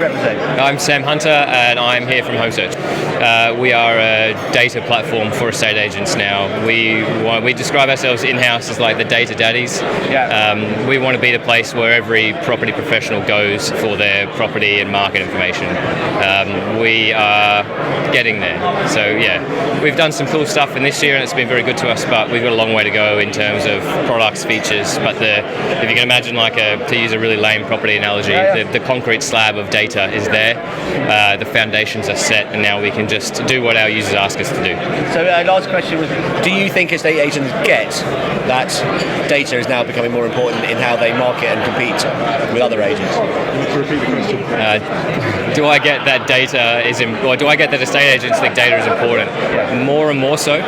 I'm Sam Hunter and I'm here from Homesearch. We are a data platform for estate agents now. We describe ourselves in-house as like the data daddies. Yeah. We want to be the place where every property professional goes for their property and market information. We are getting there. So yeah, we've done some cool stuff in this year and it's been very good to us, but we've got a long way to go in terms of products, features. But if you can imagine, like to use a really lame property analogy, the concrete slab of data is there. The foundations are set, and now we can just do what our users ask us to do. So last question was, do you think estate agents get that data is now becoming more important in how they market and compete with other agents? Repeat the question. Do I get that or do I get that estate agents think data is important? More and more so.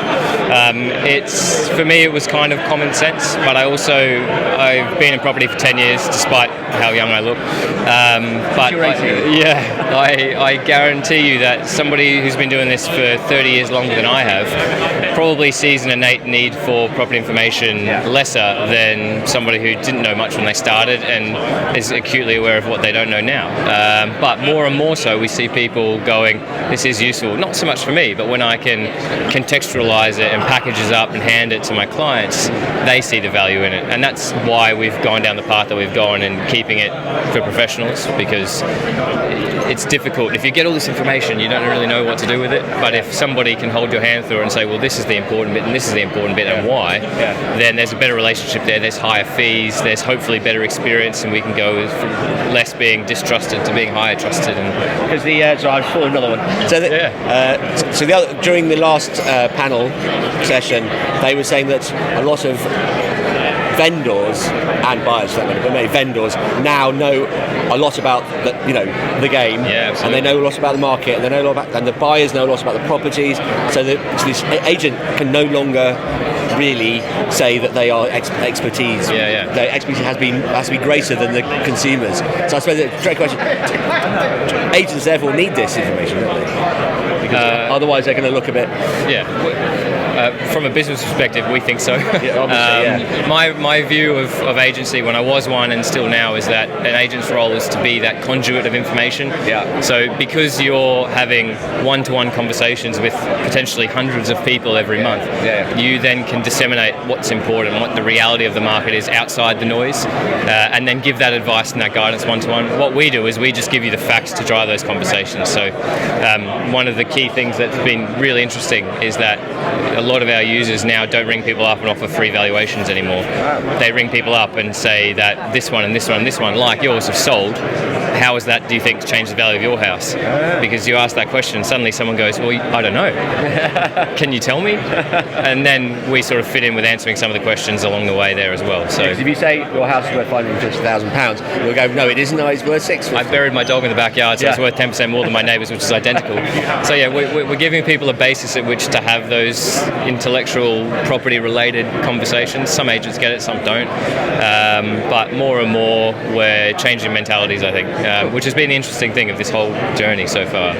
For me it was kind of common sense, but I've been in property for 10 years despite how young I look. I guarantee you that somebody who's been doing this for 30 years longer than I have probably sees an innate need for property information lesser than somebody who didn't know much when they started and is acutely aware of what they don't know now. But more and more so we see people going, this is useful, not so much for me, but when I can contextualize it and package it up and hand it to my clients, they see the value in it. And that's why we've gone down the path that we've gone and keeping it for professionals, because it's difficult. If you get all this information, you don't really know what to do with it. But if somebody can hold your hand through it and say, well, this is the important bit and this is the important bit and why, then there's a better relationship there. There's higher fees. There's hopefully better experience, and we can go from less being distrusted to being higher trusted. Because so I've thought another one. So during the last panel session, they were saying that a lot of vendors and buyers, but maybe vendors now know a lot about the game, and they know a lot about the market, and they know a lot about, and the buyers know a lot about the properties. So this agent can no longer really say that they are expertise. Their expertise has to be greater than the consumers. So I suppose the direct question: agents therefore need this information, don't they? Because otherwise they're going to look a bit. From a business perspective, we think so. My view of agency when I was one and still now is that an agent's role is to be that conduit of information. So because you're having one-to-one conversations with potentially hundreds of people every month, you then can disseminate what's important, what the reality of the market is outside the noise, and then give that advice and that guidance one-to-one. What we do is we just give you the facts to drive those conversations. So one of the key things that's been really interesting is that a lot of our users now don't ring people up and offer free valuations anymore. They ring people up and say that this one and this one and this one, like yours, have sold. How has that, do you think, changed the value of your house? Because you ask that question and suddenly someone goes, well, I don't know. Can you tell me? And then we sort of fit in with answering some of the questions along the way there as well. So if you say your house is worth £550,000, you'll go, no, it isn't. No, it's worth £650,000. I buried my dog in the backyard, so it's worth 10% more than my neighbour's, which is identical. So yeah, we're giving people a basis at which to have those intellectual property-related conversations. Some agents get it, some don't. But more and more, we're changing mentalities, I think. Which has been the interesting thing of this whole journey so far.